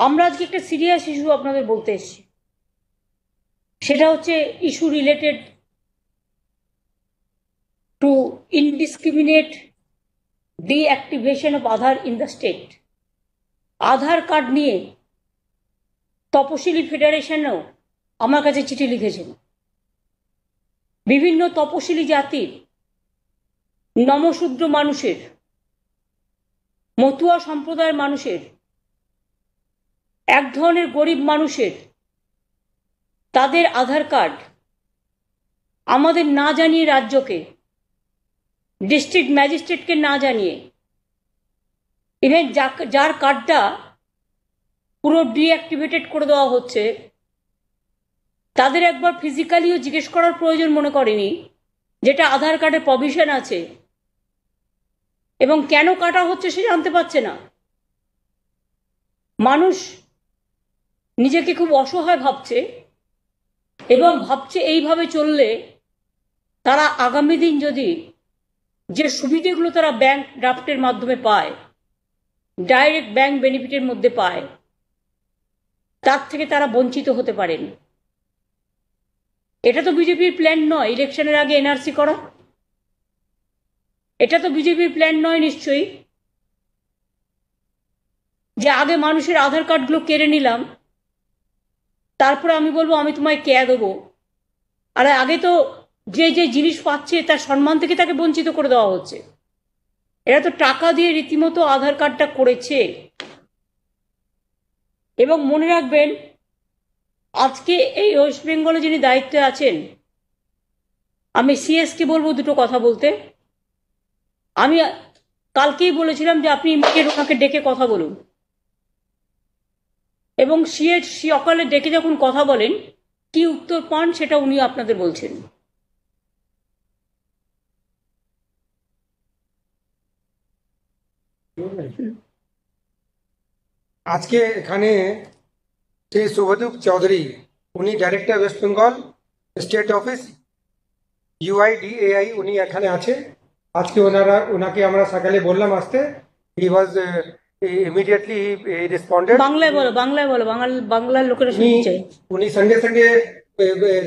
আমরা আজকে একটা সিরিয়াস ইস্যু আপনাদের বলতে এসেছি, সেটা হচ্ছে issue related to indiscriminate deactivation of Aadhaar in the state. Aadhaar card নিয়ে তপশিলি ফেডারেশনও আমার কাছে চিঠি লিখেছেন। বিভিন্ন তপশিলি জাতির, নমশূদ্র মানুষের, মতুয়া সম্প্রদায়ের মানুষের, এক ধরনের গরিব মানুষের তাদের আধার কার্ড আমাদের না জানিয়ে, রাজ্যকে, ডিস্ট্রিক্ট ম্যাজিস্ট্রেটকে না জানিয়ে, ইভেন যার কার্ডটা পুরো ডিঅ্যাক্টিভেটেড করে দেওয়া হচ্ছে, তাদের একবার ফিজিক্যালিও জিজ্ঞেস করার প্রয়োজন মনে করেনি যেটা আধার কার্ডে প্রভিশন আছে এবং কেন কাটা হচ্ছে সে জানতে পারছে না। মানুষ নিজেকে খুব অসহায় ভাবছে এবং ভাবছে এইভাবে চললে তারা আগামী দিন যদি যে সুবিধেগুলো তারা ব্যাংক ড্রাফটের মাধ্যমে পায়, ডাইরেক্ট ব্যাংক বেনিফিটের মধ্যে পায়, তার থেকে তারা বঞ্চিত হতে পারেন। এটা তো বিজেপির প্ল্যান নয় ইলেকশনের আগে এনআরসি করা। এটা তো বিজেপির প্ল্যান নয় নিশ্চয়ই, যে আগে মানুষের আধার কার্ডগুলো কেড়ে নিলাম, তারপরে আমি বলবো আমি তোমায় কেয়া দেবো। আর আগে তো যে যে জিনিস পাচ্ছে তার সম্মান থেকে তাকে বঞ্চিত করে দেওয়া হচ্ছে। এরা তো টাকা দিয়ে রীতিমতো আধার কার্ডটা করেছে। এবং মনে রাখবেন, আজকে এই ওয়েস্ট বেঙ্গলে যিনি দায়িত্বে আছেন, আমি সিএসকে বলবো দুটো কথা বলতে। আমি কালকেই বলেছিলাম যে আপনি ইমিডিয়েট ওনাকে ডেকে কথা বলুন, এবং সকালে ডেকে যখন কথা বলেন কি উত্তর পান সেটা উনি আপনাদের বলছেন। আজকে এখানে শ্রী শুভদীপ চৌধুরী, উনি director West Bengal state office UIDAI, উনি এখানে আছে। আজকে ওনাকে আমরা সকালে বললাম আসতে, হি ওয়াজ ইমিডিয়েটলি রেসপন্ডেড। বাংলায় বলো, বাংলায় বলো, বাংলার লোকেরা শুনছে। উনি সঙ্গে সঙ্গে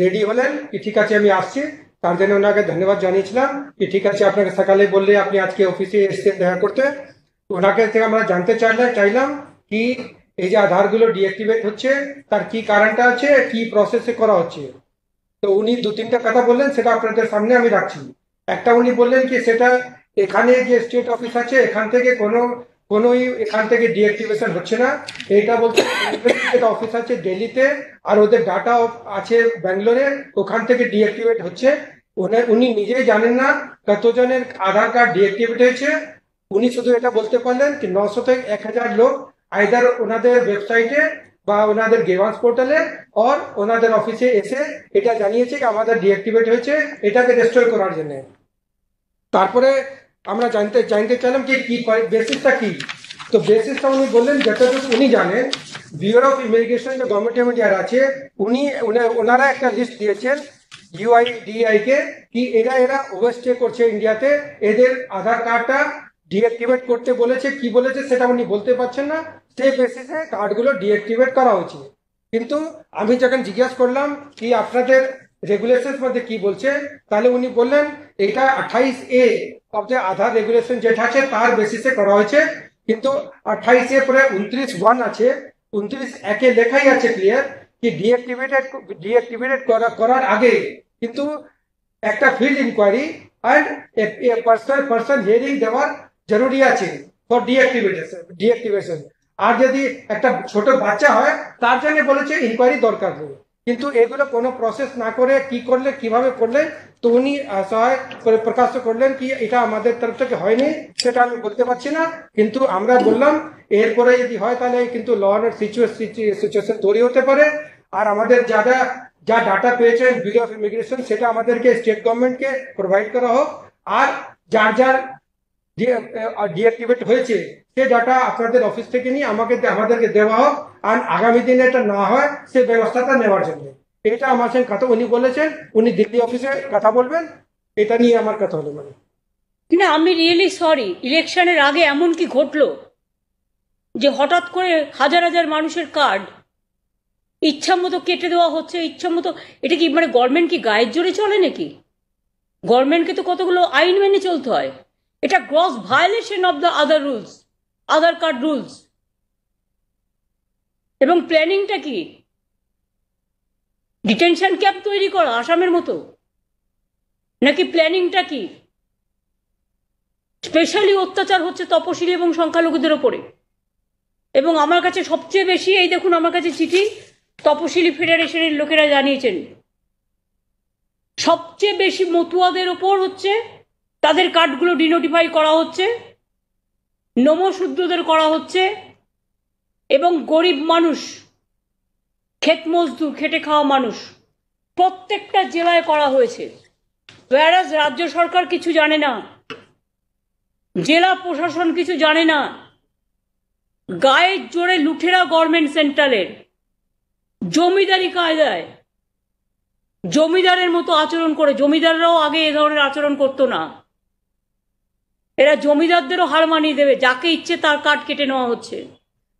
রেডি হলেন কি ঠিক আছে আমি আসছি। তার জন্য ওনাকে ধন্যবাদ জানিয়েছিলাম কি ঠিক আছে আপনাকে সকালে বললে আপনি আজকে অফিসে এসেছেন দেখা করতে। ওনাকে থেকে আমরা জানতে চাইলাম কি এই যে আধারগুলো ডিঅ্যাক্টিভেট হচ্ছে তার কি কারণটা আছে, কি প্রসেসে করা হচ্ছে। তো উনি দু তিনটা কথা বললেন, সেটা আপনাদের সামনে আমি রাখছি। একটা উনি বললেন কি সেটা এখানে যে স্টেট অফিস আছে এখান থেকে কোনোই এখান থেকে ডিঅ্যাক্টিভেশন হচ্ছে না। এটা বলতে অফিস আছে দিল্লিতে আর ওদের ডাটা আছে ব্যাঙ্গালোরে, ওখান থেকে ডিঅ্যাক্টিভেট হচ্ছে। উনি নিজেই জানেন না কতজনের আধার কার্ড ডিঅ্যাক্টিভেট হয়েছে। উনি শুধু এটা বলতে পারলেন কি 900 থেকে 1000 লোক আইদার ওনাদের ওয়েবসাইটে বা ওনাদের গেভান্স পোর্টালে আর ওনাদের অফিসে এসে এটা জানিয়েছে কি আমাদের ডিঅ্যাক্টিভেট হয়েছে, এটাকে রেস্টোর করার জন্য। তারপরে আমরা জানতে চাইলাম কি বেসিসটা কি। তো বেসিসটা উনি বললেন যতটুকু উনি জানেন, ব্যুরো অফ ইমিগ্রেশন যে গভর্নমেন্ট অফ ইন্ডিয়ার আছে ওনারা একটা লিস্ট দিয়েছেন UIDAI কে কি এরা ওভারস্টে করছে ইন্ডিয়াতে, এদের আধার কার্ডটা ডিঅ্যাক্টিভেট করতে বলেছে। কি বলেছে সেটা উনি বলতে পারছেন না, সেই বেসিসে কার্ডগুলো ডিঅ্যাক্টিভেট করা হয়েছে। কিন্তু আমি যখন জিজ্ঞাসা করলাম কি আপনাদের রেগুলেশন মধ্যে কি বলছে, তাহলে উনি বললেন এটা 28A of the Aadhaar regulation যেটা আছে তার বেসিসে করা হয়েছে। কিন্তু 28A পরে 29(1) আছে, 29(1) লেখাই আছে ক্লিয়ার কি ডিঅ্যাক্টিভেটেড করার আগে কিন্তু একটা field inquiry and person hearing দেওয়ার জরুরি আছে ফর ডিঅ্যাক্টিভেশন। আর যদি একটা ছোট বাচ্চা হয় তার জন্য বলেছে ইনকোয়ারি দরকার নেই। কিন্তু এগুলো কোনো প্রসেস না করে কি করলে কিভাবে করলেন, তো উনি সহায় করে প্রকাশ করলেন কি এটা আমাদের তরফ থেকে হয়নি, সেটা আমি বলতে পারছি না। কিন্তু আমরা বললাম এরপরে যদি হয় তাহলে কিন্তু ল অ্যান্ড সিচুয়েশন তৈরি হতে পারে। আর আমাদের যা ডাটা পেয়েছেন ব্যুরো অফ ইমিগ্রেশন সেটা আমাদেরকে স্টেট গভর্নমেন্টকে প্রোভাইড করা হোক। আর যার ডিঅ্যাক্টিভেট হয়েছে সে ডাটা আপনাদের অফিস থেকে নিয়ে আমাদেরকে দেওয়া হোক। আর আগামী দিনে এটা না হয় সে ব্যবস্থাটা নেওয়ার জন্য। এটা আমার সঙ্গে কথা উনি বলেছেন, উনি দিল্লি অফিসে কথা বলবেন। এটা নিয়ে আমার কথা হলো। মানে না, আমি রিয়েলি সরি, ইলেকশনের আগে এমন কি ঘটলো যে হঠাৎ করে হাজার হাজার মানুষের কার্ড ইচ্ছা মতো কেটে দেওয়া হচ্ছে, ইচ্ছা মতো। এটা কি মানে গভর্নমেন্ট কি গায়ের জোরে চলে নাকি? গভর্নমেন্টকে তো কতগুলো আইন মেনে চলতে হয়। এটা gross violation of the other rules, Aadhaar card rules. এবং প্ল্যানিংটা কি? ডিটেনশন ক্যাম্প তৈরি করা আসামের মতো, নাকি প্ল্যানিংটা কি? স্পেশালি অত্যাচার হচ্ছে তপশিলি এবং সংখ্যালঘুদের ওপরে। এবং আমার কাছে সবচেয়ে বেশি, এই দেখুন আমার কাছে চিঠি তপশিলি ফেডারেশনের লোকেরা জানিয়েছেন, সবচেয়ে বেশি মতুয়াদের ওপর হচ্ছে, তাদের কার্ডগুলো ডিনোটিফাই করা হচ্ছে, নমশূদ্রদের করা হচ্ছে, এবং গরিব মানুষ, ক্ষেত মজদুর, খেটে খাওয়া মানুষ, প্রত্যেকটা জেলায় করা হয়েছে। whereas রাজ্য সরকার কিছু জানে না, জেলা প্রশাসন কিছু জানে না। গায়ের জোরে লুঠেরা গভর্নমেন্ট সেন্ট্রালের জমিদারি কায়দায় জমিদারের মতো আচরণ করে। জমিদাররাও আগে এ ধরনের আচরণ করতো না। এরা জমিদারদেরও হার মানিয়ে দেবে, যাকে ইচ্ছে তার কার্ড কেটে নেওয়া হচ্ছে।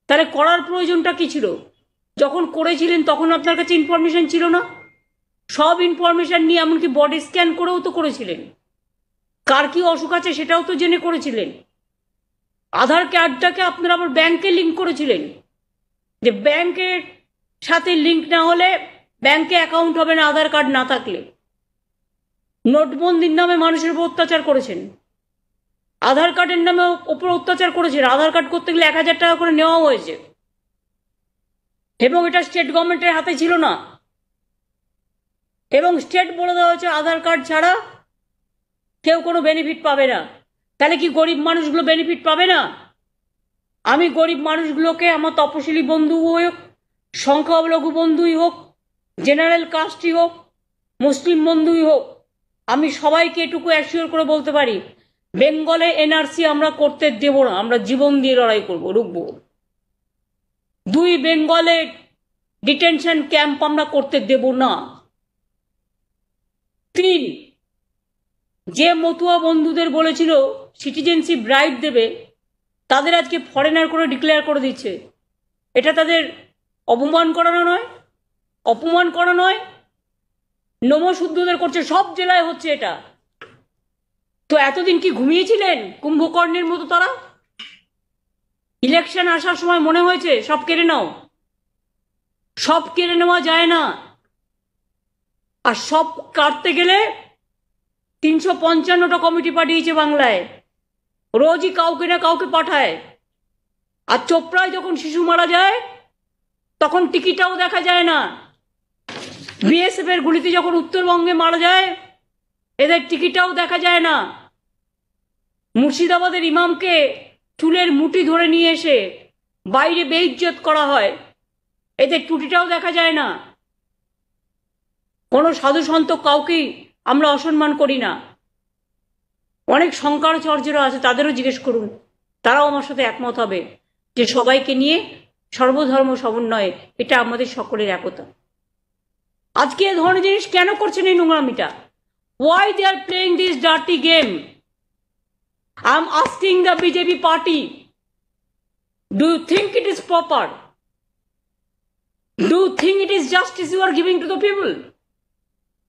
তাহলে করার প্রয়োজনটা কি ছিল? যখন করেছিলেন তখন আপনার কাছে ইনফরমেশন ছিল না? সব ইনফরমেশন নিয়ে এমনকি বডি স্ক্যান করেও তো করেছিলেন। কার কি অসুখ আছে সেটাও তো জেনে করেছিলেন। আধার কার্ডটাকে আপনারা আবার ব্যাংকে লিঙ্ক করেছিলেন, যে ব্যাংকের সাথে লিঙ্ক না হলে ব্যাংকে অ্যাকাউন্ট হবে না আধার কার্ড না থাকলে। নোটবন্দির নামে মানুষের উপর অত্যাচার করেছেন, আধার কার্ডের নামে ওপর অত্যাচার করেছেন। আধার কার্ড করতে গেলে 1000 টাকা করে নেওয়া হয়েছে, এবং এটা স্টেট গভর্নমেন্টের হাতে ছিল না। এবং স্টেট বলে দেওয়া হয়েছে আধার কার্ড ছাড়া কেউ কোনো বেনিফিট পাবে না। তাহলে কি গরিব মানুষগুলো বেনিফিট পাবে না? আমি গরিব মানুষগুলোকে, আমার তপশিলি বন্ধু হোক, সংখ্যালঘু বন্ধুই হোক, জেনারেল কাস্টই হোক, মুসলিম বন্ধুই হোক, আমি সবাইকে এটুকু অ্যাসিওর করে বলতে পারি, বেঙ্গলে এনআরসি আমরা করতে দেব না। আমরা জীবন দিয়ে লড়াই করবো, রুখবো। 2 বেঙ্গলে ডিটেনশন ক্যাম্প আমরা করতে দেব না। 3, যে মতুয়া বন্ধুদের বলেছিল সিটিজেনশিপ রাইট দেবে, তাদের আজকে ফরেনার করে ডিক্লেয়ার করে দিচ্ছে। এটা তাদের অপমান করানো নয়? অপমান করা নয়? নমশূদ্রদের করছে, সব জেলায় হচ্ছে এটা। তো এতদিন কি ঘুমিয়েছিলেন কুম্ভকর্ণের মতো তারা? ইলেকশন আসার সময় মনে হয়েছে সব কেড়ে নাও? সব কেড়ে নেওয়া যায় না। আর সব কাটতে গেলে 355টা কমিটি পাঠিয়েছে বাংলায়, রোজই কাউকে না কাউকে পাঠায়। আর চোপড়ায় যখন শিশু মারা যায় তখন টিকিটাও দেখা যায় না। বিএসএফ এর গুলিতে যখন উত্তরবঙ্গে মারা যায় এদের টিকিটাও দেখা যায় না। মুর্শিদাবাদের ইমামকে চুলের মুঠি ধরে নিয়ে এসে বাইরে বেইজ্জত করা হয়, এদের টুটিটাও দেখা যায় না। কোনো সাধু সন্ত কাউকেই আমরা অসম্মান করি না। অনেক শঙ্করাচার্যরা আছে, তাদেরও জিজ্ঞেস করুন, তারাও আমার সাথে একমত হবে যে সবাইকে নিয়ে সর্বধর্ম সমন্বয়ে এটা আমাদের সকলের একতা। আজকে এ ধরনের জিনিস কেন করছেন এই নোংরামিটা? Why they are playing this dirty game? I am asking the BJP party, do you think it is proper? Do you think it is justice you are giving to the people?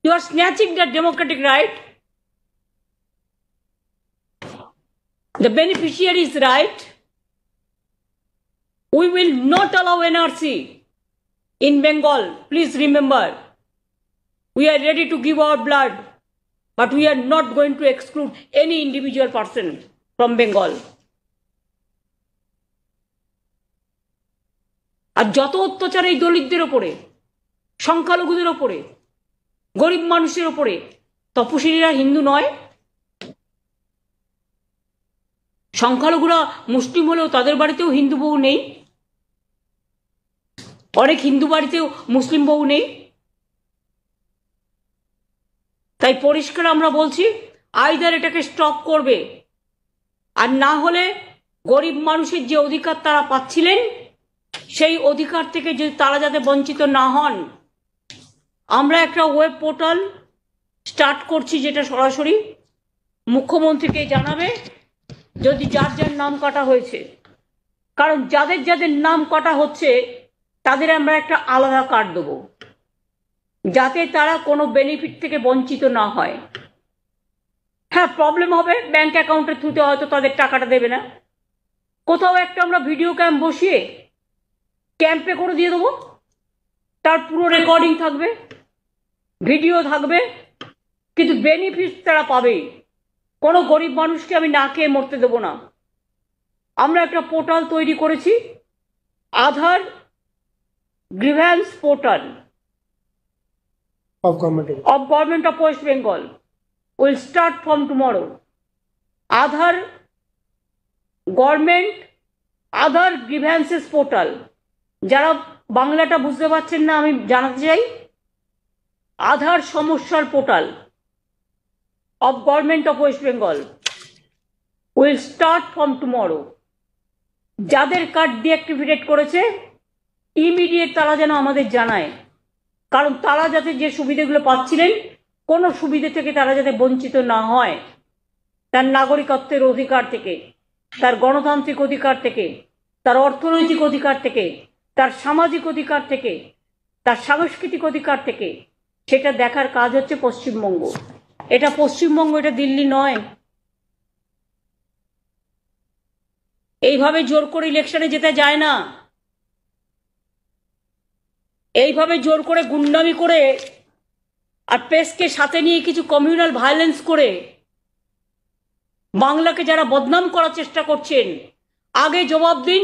You are snatching their democratic right, the beneficiaries' right. We will not allow NRC in Bengal. Please remember, we are ready to give our blood, but we are not going to exclude any individual person from Bengal. আর যত অত্যাচার এই দলিতদের ওপরে, সংখ্যালঘুদের ওপরে, গরিব মানুষের ওপরে, তপশিলীরা হিন্দু নয়? সংখ্যালঘুরা মুসলিম হলেও তাদের বাড়িতেও হিন্দু বউ নেই? অনেক হিন্দু বাড়িতেও মুসলিম বউ নেই? তাই পরিষ্কার আমরা বলছি, আইদার এটাকে স্টপ করবে, আর না হলে গরিব মানুষের যে অধিকার তারা পাচ্ছিলেন সেই অধিকার থেকে যে তারা যাতে বঞ্চিত না হন। আমরা একটা ওয়েব পোর্টাল স্টার্ট করছি, যেটা সরাসরি মুখ্যমন্ত্রীকে জানাবে যদি যার যার নাম কাটা হয়েছে কারণ যাদের যাদের নাম কাটা হচ্ছে তাদের আমরা একটা আলাদা কার্ড দেবো, যাতে তারা কোনো বেনিফিট থেকে বঞ্চিত না হয়। হ্যাঁ, প্রবলেম হবে, ব্যাংক অ্যাকাউন্টের থ্রুতে হয়তো তাদের টাকাটা দেবে না, কোথাও একটা আমরা ভিডিও ক্যাম্প বসিয়ে ক্যাম্পে করে দিয়ে দেবো, তার পুরো রেকর্ডিং থাকবে, ভিডিও থাকবে, কিন্তু বেনিফিট তারা পাবে। কোনো গরিব মানুষকে আমি না খেয়ে মরতে দেবো না। আমরা একটা পোর্টাল তৈরি করেছি, Aadhaar grievance portal of Government of West Bengal will start from tomorrow. Aadhaar Government Aadhaar Grievances Portal, যারা বাংলাটা বুঝতে পারছেন না আমি জানাতে চাই, আধার সমস্যার portal of Government of West Bengal will start from tomorrow. যাদের কার্ড ডিঅ্যাক্টিভেট করেছে ইমিডিয়েট তারা যেন আমাদের জানায়, কারণ তারা যাতে যে সুবিধাগুলো পাচ্ছিলেন কোনো সুবিধা থেকে তারা যাতে বঞ্চিত না হয়, তার নাগরিকত্বের অধিকার থেকে, তার গণতান্ত্রিক অধিকার থেকে, তার অর্থনৈতিক অধিকার থেকে, তার সামাজিক অধিকার থেকে, তার সাংস্কৃতিক অধিকার থেকে, সেটা দেখার কাজ হচ্ছে পশ্চিমবঙ্গ। এটা পশ্চিমবঙ্গ, এটা দিল্লি নয়। এইভাবে জোর করে ইলেকশনে যেতে যায় না, এইভাবে জোর করে গুন্ডামি করে আর প্রেসকে সাথে নিয়ে কিছু কমিউনাল ভায়োলেন্স করে বাংলাকে যারা বদনাম করার চেষ্টা করছেন, আগে জবাব দিন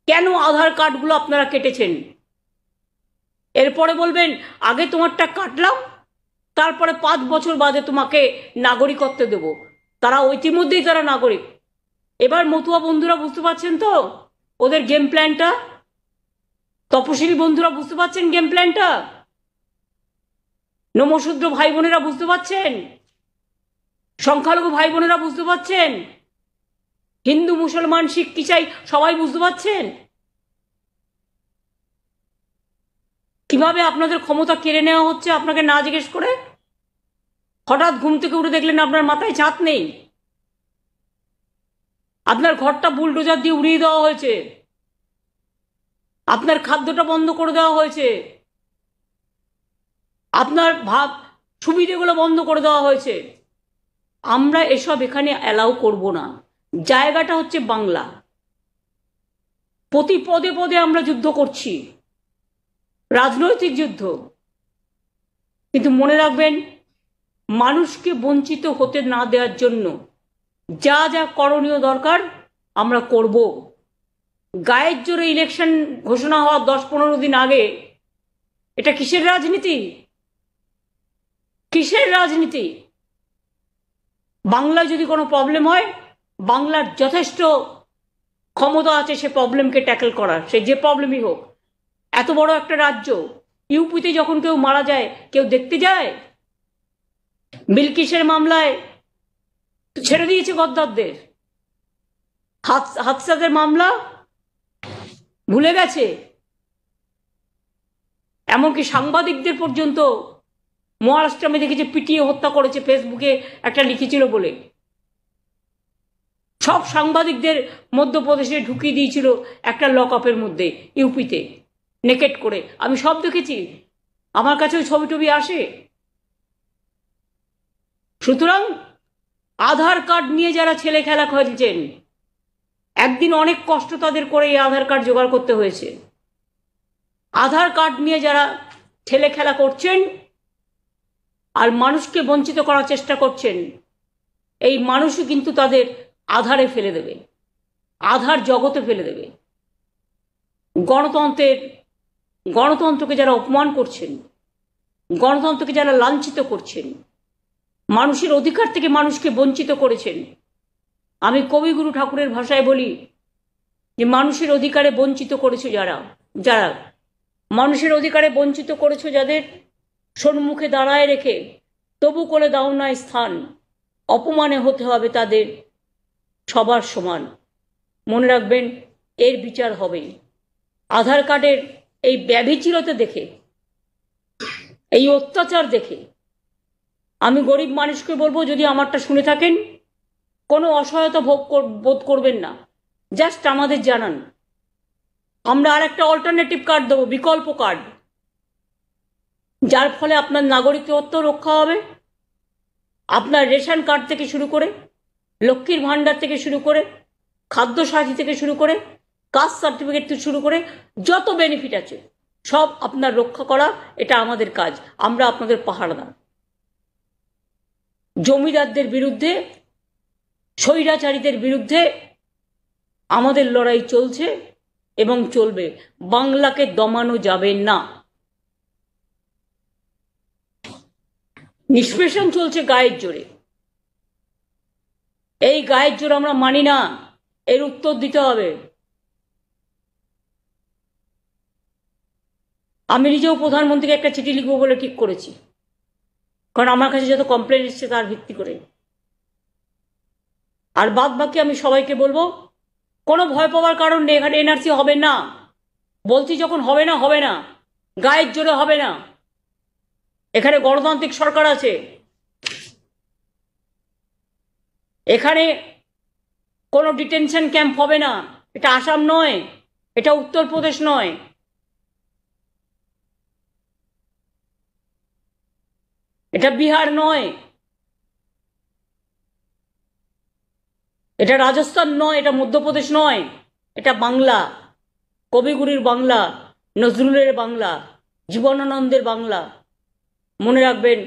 কেন আধার কার্ডগুলো আপনারা কেটেছেন। এরপরে বলবেন আগে তোমারটা কাটলাম, তারপরে 5 বছর বাদে তোমাকে নাগরিকত্ব দেব। তারা ইতিমধ্যেই তারা নাগরিক। এবার মতুয়া বন্ধুরা বুঝতে পারছেন তো ওদের গেম প্ল্যানটা? তপশিলি বন্ধুরা বুঝতে পারছেন গেম প্ল্যানটা? নমশূদ্র ভাই বোনেরা বুঝতে পারছেন? সংখ্যালঘু ভাই বোনেরা বুঝতে পারছেন? হিন্দু মুসলমান শিখ ইসাই সবাই বুঝতে পারছেন কিভাবে আপনাদের ক্ষমতা কেড়ে নেওয়া হচ্ছে আপনাকে না জিজ্ঞেস করে? হঠাৎ ঘুম থেকে উঠে দেখলেন আপনার মাথায় ছাদ নেই, আপনার ঘরটা বুলডোজার দিয়ে উড়িয়ে দেওয়া হয়েছে, আপনার খাদ্যটা বন্ধ করে দেওয়া হয়েছে, আপনার সুবিধেগুলো বন্ধ করে দেওয়া হয়েছে। আমরা এসব এখানে অ্যালাউ করব না। জায়গাটা হচ্ছে বাংলা। প্রতি পদে পদে আমরা যুদ্ধ করছি, রাজনৈতিক যুদ্ধ, কিন্তু মনে রাখবেন মানুষকে বঞ্চিত হতে না দেওয়ার জন্য যা যা করণীয় দরকার আমরা করব। গায়ের জোরে ইলেকশন ঘোষণা হওয়ার 10-15 দিন আগে এটা কিসের রাজনীতি? কিসের রাজনীতি? বাংলায় যদি কোনো প্রবলেম হয়, বাংলার যথেষ্ট ক্ষমতা আছে সে প্রবলেমকে ট্যাকেল করার, সে যে প্রবলেমই হোক। এত বড় একটা রাজ্য, ইউপিতে যখন কেউ মারা যায় কেউ দেখতে যায়? বিলকিসের মামলায় ছেড়ে দিয়েছে গদ্দারদের, হাদসাদের মামলা ভুলে গেছে, এমনকি সাংবাদিকদের পর্যন্ত মহারাষ্ট্রে আমি দেখেছি পিটিয়ে হত্যা করেছে, ফেসবুকে একটা লিখেছিল বলে। সব সাংবাদিকদের মধ্যপ্রদেশে ঢুকিয়ে দিয়েছিল একটা লক আপের মধ্যে, ইউপিতে নেকেট করে। আমি সব দেখেছি, আমার কাছে ওই ছবি টবি আসে। সুতরাং আধার কার্ড নিয়ে যারা ছেলে খেলা খেলছেন, একদিন অনেক কষ্ট তাদের করে এই আধার কার্ড জোগাড় করতে হয়েছে। আধার কার্ড নিয়ে যারা ছেলে খেলা করছেন আর মানুষকে বঞ্চিত করার চেষ্টা করছেন, এই মানুষই কিন্তু তাদের আধারে ফেলে দেবে, আধার জগতে ফেলে দেবে। গণতন্ত্রকে যারা অপমান করছেন, গণতন্ত্রকে যারা লাঞ্ছিত করছেন, মানুষের অধিকার থেকে মানুষকে বঞ্চিত করেছেন, আমি কবিগুরু ঠাকুরের ভাষায় বলি যে মানুষের অধিকারে বঞ্চিত করেছো যারা মানুষের অধিকারে বঞ্চিত করেছো যাদের, সম্মুখে দাঁড়ায় রেখে তবু করে দাও না স্থান, অপমানে হতে হবে তাদের সবার সমান। মনে রাখবেন এর বিচার হবে। আধার কার্ডের এই ব্যভিচারতা দেখে, এই অত্যাচার দেখে আমি গরিব মানুষকে বলবো, যদি আমারটা শুনে থাকেন কোনো অসহায়তা বোধ করবেন না, জাস্ট আমাদের জানান আমরা আর একটা অল্টারনেটিভ কার্ড দেবো, বিকল্প কার্ড, যার ফলে আপনার নাগরিকত্ব রক্ষা হবে। আপনার রেশন কার্ড থেকে শুরু করে, লক্ষ্মীর ভাণ্ডার থেকে শুরু করে, খাদ্য সাথী থেকে শুরু করে, কাস্ট সার্টিফিকেট থেকে শুরু করে যত বেনিফিট আছে সব আপনার রক্ষা করা, এটা আমাদের কাজ। আমরা আপনাদের পাহারাদার। জমিদারদের বিরুদ্ধে, স্বৈরাচারীদের বিরুদ্ধে আমাদের লড়াই চলছে এবং চলবে। বাংলাকে দমানো যাবে না। নিষ্পেষণ চলছে গায়ের জোরে। এই গায়ের জোর আমরা মানি না, এর উত্তর দিতে হবে। আমি নিজেও প্রধানমন্ত্রীকে একটা চিঠি লিখবো বলে ঠিক করেছি, কারণ আমার কাছে যত কমপ্লেন এসছে তার ভিত্তি করে। আর বাদ বাকি আমি সবাইকে বলবো, কোনো ভয় পাওয়ার কারণ নেই। এখানে এনআরসি হবে না, বলছি যখন হবে না হবে না, গায়ের জোরে হবে না। এখানে গণতান্ত্রিক সরকার আছে, এখানে কোনো ডিটেনশন ক্যাম্প হবে না। এটা আসাম নয়, এটা উত্তরপ্রদেশ নয়, এটা বিহার নয়, এটা রাজস্থান নয়, এটা মধ্যপ্রদেশ নয়, এটা বাংলা, কবিগুরুর বাংলা, নজরুলের বাংলা, জীবনানন্দের বাংলা। মনে রাখবেন,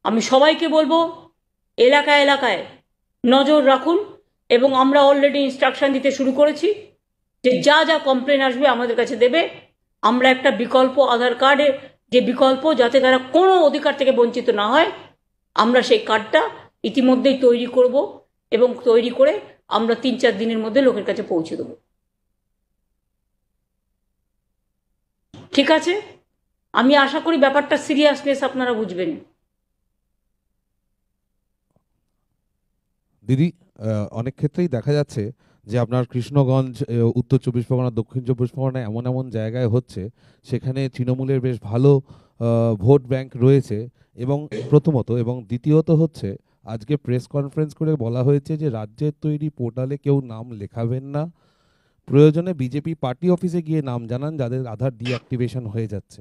আমি সবাইকে বলবো এলাকায় এলাকায় নজর রাখুন, এবং আমরা অলরেডি ইনস্ট্রাকশন দিতে শুরু করেছি যে যা যা কমপ্লেন আসবে আমাদের কাছে দেবে। আমরা একটা বিকল্প আধার কার্ডের যে বিকল্প, যাতে তারা কোনো অধিকার থেকে বঞ্চিত না হয়, আমরা সেই কার্ডটা ইতিমধ্যেই তৈরি করব, এবং তৈরি করে আমরা 3-4 দিনের মধ্যে লোকের কাছে পৌঁছে দেব। ঠিক আছে? আমি আশা করি ব্যাপারটা সিরিয়াসনেস আপনারা বুঝবেন। দিদি, অনেক ক্ষেত্রেই দেখা যাচ্ছে যে আপনার কৃষ্ণগঞ্জ, উত্তর 24 পরগনা, দক্ষিণ 24 পরগনা এমন এমন জায়গায় হচ্ছে, সেখানে তৃণমূলের বেশ ভালো ভোট ব্যাংক রয়েছে। এবং প্রথমত, এবং দ্বিতীয়ত হচ্ছে, আজকে প্রেস কনফারেন্স করে বলা হয়েছে যে রাজ্যের তৈরি পোর্টালে কেউ নাম লেখাবেন না, প্রয়োজনে বিজেপি পার্টি অফিসে গিয়ে নাম জানান যাদের আধার ডিঅ্যাক্টিভেশন হয়ে যাচ্ছে।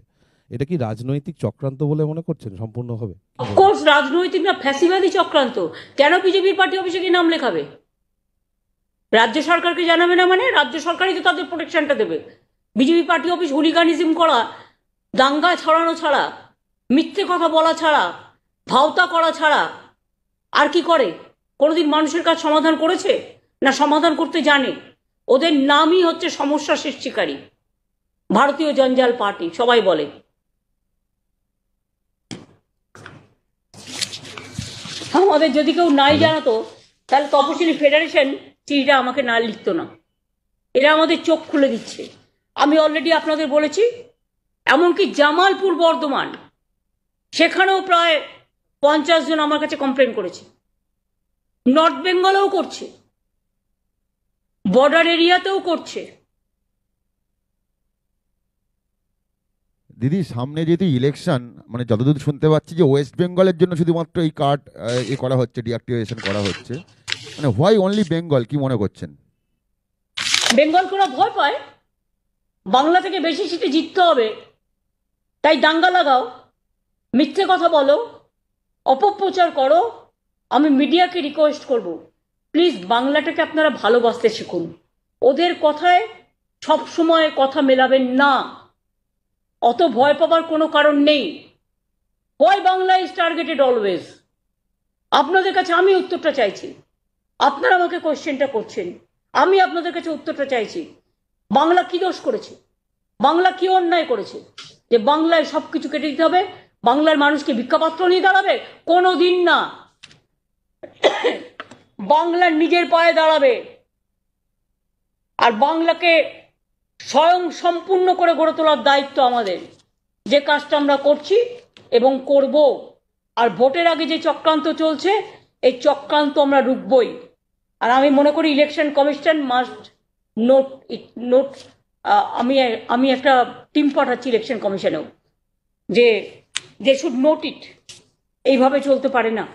এটা কি রাজনৈতিক চক্রান্ত বলে মনে করছেন সম্পূর্ণভাবে? অফকোর্স রাজনৈতিক না, ফ্যাসিবাদী চক্রান্ত। কেন বিজেপির পার্টি অফিসে গিয়ে নাম লেখাবে? রাজ্য সরকারকে জানাবে না মানে? রাজ্য সরকারই তো তাদের প্রোটেকশনটা দেবে। বিজেপি পার্টি অফিস হুলিগানিজম করা, দাঙ্গা ছড়ানো ছাড়া, মিথ্যে কথা বলা ছাড়া, ভাওতা করা ছাড়া আর কি করে? কোনোদিন মানুষের কাজ সমাধান করেছে? না সমাধান করতে জানে। ওদের নামই হচ্ছে সমস্যা সৃষ্টিকারী, ভারতীয় জঞ্জাল পার্টি সবাই বলে। আমাদের যদি কেউ নাই জানাতো, তাহলে তপশিলি ফেডারেশন চিঠিটা আমাকে না লিখতো না। এরা আমাদের চোখ খুলে দিচ্ছে। আমি অলরেডি আপনাদের বলেছি, এমনকি জামালপুর বর্ধমান, সেখানেও প্রায় 50 জন আমার কাছে কমপ্লেন করেছে। নর্থ বেঙ্গলেও করছে, বর্ডার এরিয়াতেও করছে। দিদি, সামনে যেহেতু ইলেকশন, মানে যতদূর শুনতে পাচ্ছি যে ওয়েস্ট বেঙ্গলের জন্য শুধুমাত্র এই কার্ড করা হচ্ছে, ডিঅ্যাক্টিভেশন করা হচ্ছে, মানে হোয়াই অনলি বেঙ্গল, কি মনে করছেন? বেঙ্গল ওরা ভয় পায়, বাংলা থেকে বেশি সিটে জিততে হবে, তাই দাঙ্গা লাগাও, মিথ্যে কথা বলো, অপপ্রচার করো। আমি মিডিয়াকে রিকোয়েস্ট করব, প্লিজ বাংলাটাকে আপনারা ভালোবাসতে শিখুন। ওদের কথায় সব সময় কথা মেলাবেন না। অত ভয় পাবার কোনো কারণ নেই। Why Bangla is targeted always. আপনাদের কাছে আমি উত্তরটা চাইছি, আপনারা আমাকে কোয়েশ্চেনটা করছেন, আমি আপনাদের কাছে উত্তরটা চাইছি। বাংলা কি দোষ করেছে? বাংলা কি অন্যায় করেছে যে বাংলায় সবকিছু কেটে দিতে হবে? বাংলার মানুষকে ভিক্ষাপাত্র নিয়ে দাঁড়াবে? কোনো দিন না। বাংলার নিজের পায়ে দাঁড়াবে, আর বাংলাকে স্বয়ং সম্পূর্ণ করে গড়ে তোলার দায়িত্ব আমাদের, যে কাজটা আমরা করছি এবং করব। আর ভোটের আগে যে চক্রান্ত চলছে, এই চক্রান্ত আমরা রুখবই। আর আমি মনে করি ইলেকশন কমিশন মাস্ট নোট ইট, নোট। আমি একটা টিম পাঠাচ্ছি ইলেকশন কমিশনেও, যে দে শুড নোট ইট। এইভাবে চলতে পারে না।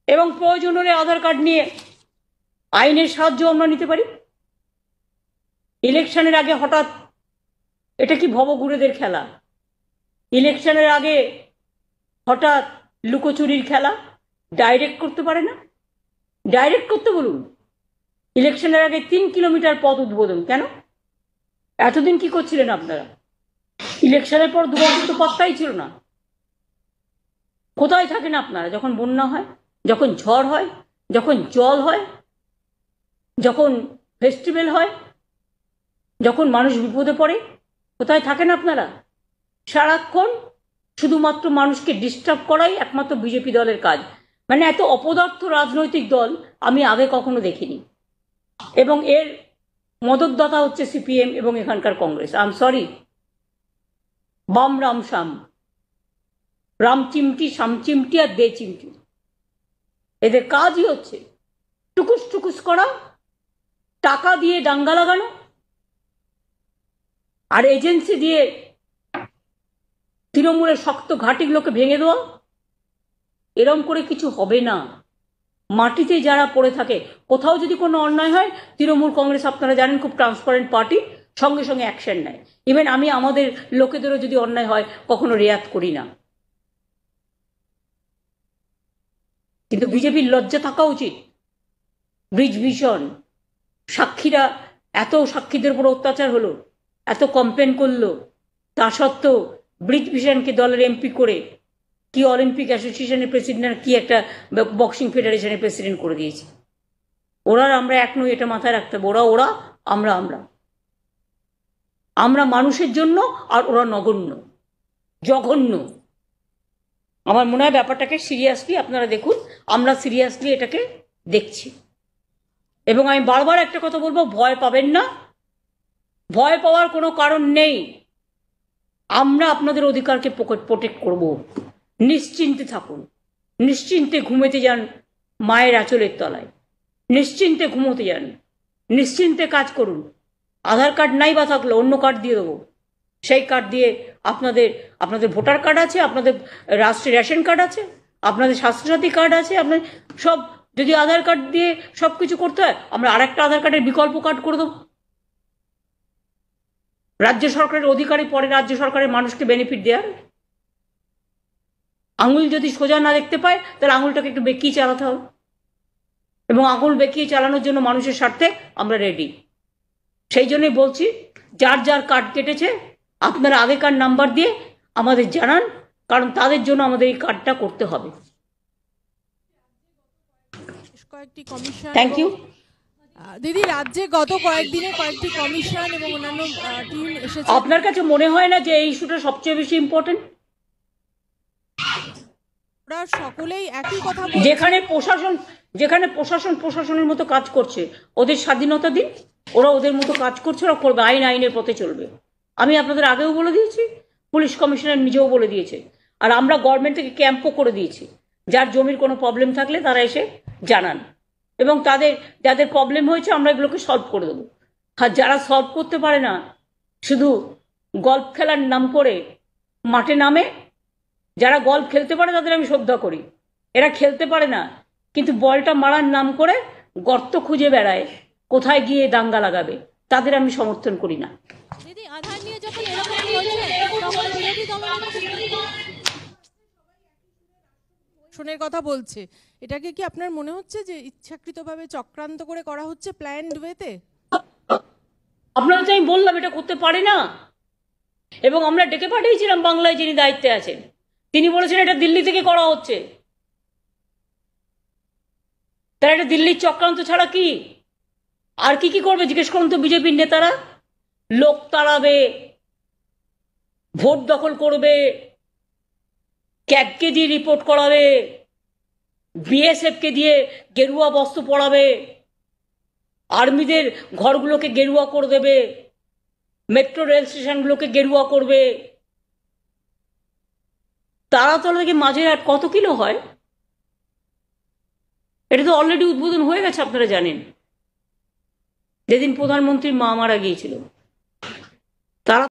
এবং প্রয়োজন হলে আধার কার্ড নিয়ে আইনের সাহায্য আমরা নিতে পারি। ইলেকশনের আগে হঠাৎ, এটা কি ভবঘুরেদের খেলা? ইলেকশনের আগে হঠাৎ লুকোচুরির খেলা? ডাইরেক্ট করতে পারে না? ডাইরেক্ট করতে বলুন। ইলেকশনের আগে 3 কিলোমিটার পথ উদ্বোধন কেন? এতদিন কি করছিলেন আপনারা? ইলেকশনের পর 2 বছর তো পাত্তাই ছিল না। কোথায় থাকেন আপনারা যখন বন্যা হয়, যখন ঝড় হয়, যখন জল হয়, যখন ফেস্টিভ্যাল হয়, যখন মানুষ বিপদে পড়ে? কোথায় থাকেন আপনারা? সারাক্ষণ শুধুমাত্র মানুষকে ডিস্টার্ব করাই একমাত্র বিজেপি দলের কাজ। মানে এত অপদার্থ রাজনৈতিক দল আমি আগে কখনো দেখিনি, এবং এর মদতদাতা হচ্ছে সিপিএম এবং এখানকার কংগ্রেস। আই এম সরি, বাম রাম শ্যাম, রাম চিমটি, শাম চিমটি আর দে চিমটি, এদের কাজই হচ্ছে টুকুস টুকুস করা, টাকা দিয়ে দাঙ্গা লাগানো, আর এজেন্সি দিয়ে তৃণমূলের শক্ত ঘাঁটিগুলোকে ভেঙে দেওয়া। এরম করে কিছু হবে না। মাটিতে যারা পড়ে থাকে, কোথাও যদি কোনো অন্যায় হয়, তৃণমূল কংগ্রেস আপনারা জানেন খুব ট্রান্সপারেন্ট পার্টি, সঙ্গে সঙ্গে অ্যাকশন নেয়। ইভেন আমি আমাদের লোকেদেরও যদি অন্যায় হয় কখনো রেয়াত করি না। কিন্তু বিজেপির লজ্জা থাকা উচিত। ব্রিজ ভিশন, সাক্ষীরা, এত সাক্ষীদের উপর অত্যাচার হলো, এত কমপ্লেন করলো, তা সত্ত্বেও ব্রিজ ভিশনকে দলের এমপি করে কি অলিম্পিক অ্যাসোসিয়েশনের প্রেসিডেন্ট, কি একটা বক্সিং ফেডারেশনের প্রেসিডেন্ট করে দিয়েছে। ওরা আমরা এক নই, এটা মাথায় রাখতে হবে। ওরা ওরা, আমরা আমরা। আমরা মানুষের জন্য, আর ওরা নগণ্য, জঘন্য। আমার মনে হয় ব্যাপারটাকে সিরিয়াসলি আপনারা দেখুন। আমরা সিরিয়াসলি এটাকে দেখছি, এবং আমি বারবার একটা কথা বলবো, ভয় পাবেন না। ভয় পাওয়ার কোনো কারণ নেই। আমরা আপনাদের অধিকারকে প্রোটেক্ট করব। নিশ্চিন্তে থাকুন, নিশ্চিন্তে ঘুমোতে যান মায়ের আঁচলের তলায়, নিশ্চিন্তে ঘুমোতে যান, নিশ্চিন্তে কাজ করুন। আধার কার্ড নাই বা থাকলে অন্য কার্ড দিয়ে দেবো, সেই কার্ড দিয়ে আপনাদের ভোটার কার্ড আছে, আপনাদের রাষ্ট্রীয় রেশন কার্ড আছে, আপনাদের স্বাস্থ্যসাথী কার্ড আছে, আপনার সব, যদি আধার কার্ড দিয়ে সব কিছু করতে হয়, আমরা আরেকটা আধার কার্ডের বিকল্প কার্ড করে দেবো। রাজ্য সরকারের অধিকারী পরে রাজ্য সরকারের মানুষকে বেনিফিট দেওয়ার। আঙুল যদি সোজা না দেখতে পায়, তাহলে আঙুলটাকে একটু বেঁকিয়ে চালাতে হবে, এবং আঙুল বেঁকিয়ে চালানোর জন্য মানুষের স্বার্থে আমরা রেডি। সেই জন্যই বলছি, যার যার কার্ড কেটেছে আপনারা আগেকার নাম্বার দিয়ে আমাদের জানান, কারণ তাদের জন্য আমাদের এই কার্ডটা করতে হবে। থ্যাংক ইউ দিদি। রাজ্যে গত কয়েকদিনে কয়েকটি কমিশন এবং অন্যান্য টিম এসেছে। আপনার কাছে মনে হয় না যে এই ইস্যুটা সবচেয়ে বেশি ইম্পর্টেন্ট? ওরা সকলেই একই কথা বলছে। যেখানে প্রশাসনের মতো কাজ করছে, ওদের স্বাধীনতা দিন। ওরা ওদের মতো কাজ করছে, ওরা করবে, আইনের পথে চলবে। আমি আপনাদের আগেও বলে দিয়েছি, পুলিশ কমিশনার নিজেও বলে দিয়েছে, আর আমরা গভর্নমেন্ট থেকে ক্যাম্পও করে দিয়েছি। যার জমির কোনো প্রবলেম থাকলে তারা এসে জানান, এবং যাদের প্রবলেম হয়েছে আমরা এগুলোকে সলভ করে দেবো। আর যারা সলভ করতে পারে না, শুধু গল্ফ খেলার নাম করে মাঠে নামে, যারা গল্ফ খেলতে পারে তাদের আমি শ্রদ্ধা করি। এরা খেলতে পারে না, কিন্তু বলটা মারার নাম করে গর্ত খুঁজে বেড়ায় কোথায় গিয়ে দাঙ্গা লাগাবে, তাদের আমি সমর্থন করি না। দিদি, আধার নিয়ে যখন এরকম হচ্ছে, তখন বিরোধী দলের কথা বলছে, এটাকে কি আপনার মনে হচ্ছে যে ইচ্ছাকৃতভাবে চক্রান্ত করে করা হচ্ছে, প্ল্যান্ড ওয়েতে? আপনারা তো আমি বললাম এটা করতে পারে না, এবং আমরা ডেকে পাঠিয়েছিলাম বাংলায় যিনি দায়িত্বে আছেন, তিনি বলেছেন এটা দিল্লি থেকে করা হচ্ছে। তারা এটা দিল্লির চক্রান্ত ছাড়া কি আর কি করবে জিজ্ঞেস করুন তো। বিজেপির নেতারা লোক তাড়াবে, ভোট দখল করবে, ক্যাগকে দিয়ে রিপোর্ট করাবে, বিএসএফকে দিয়ে গেরুয়া বস্ত্র পরাবে, আর্মিদের ঘরগুলোকে গেরুয়া করে দেবে, মেট্রো রেল স্টেশনগুলোকে গেরুয়া করবে। তারাতলা থেকে মাঝেরহাট কত কিলো হয়? এটা তো অলরেডি উদ্বোধন হয়ে গেছে, আপনারা জানেন, যেদিন প্রধানমন্ত্রীর মা মারা গিয়েছিল।